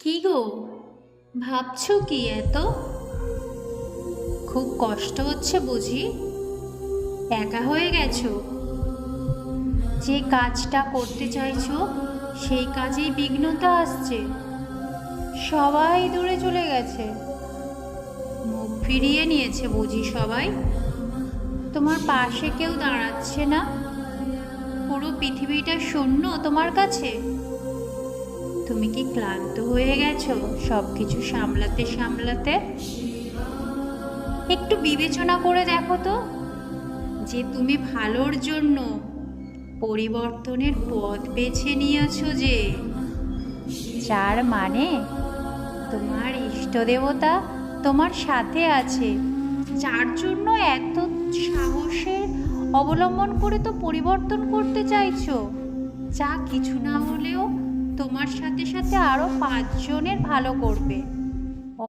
কি গো, ভাবছো কি এত? খুব কষ্ট হচ্ছে বুঝি? একা হয়ে গেছো? যে কাজটা করতে চাইছো সেই কাজেই বিঘ্নতা আসছে। সবাই দূরে চলে গেছে, মুখ ফিরিয়ে নিয়েছে বুঝি সবাই। তোমার পাশে কেউ দাঁড়াচ্ছে না, পুরো পৃথিবীটা শূন্য তোমার কাছে। তুমি কি ক্লান্ত হয়ে গেছো সব কিছু সামলাতে সামলাতে? একটু বিবেচনা করে দেখো তো, যে তুমি ভালোর জন্য পরিবর্তনের পথ বেছে নিয়েছো, যে যার মানে তোমার ইষ্ট দেবতা তোমার সাথে আছে, যার জন্য এত সাহসের অবলম্বন করে তো পরিবর্তন করতে চাইছো, যা কিছু না হলেও তোমার সাথে সাথে আরো 5 জনের ভালো করবে।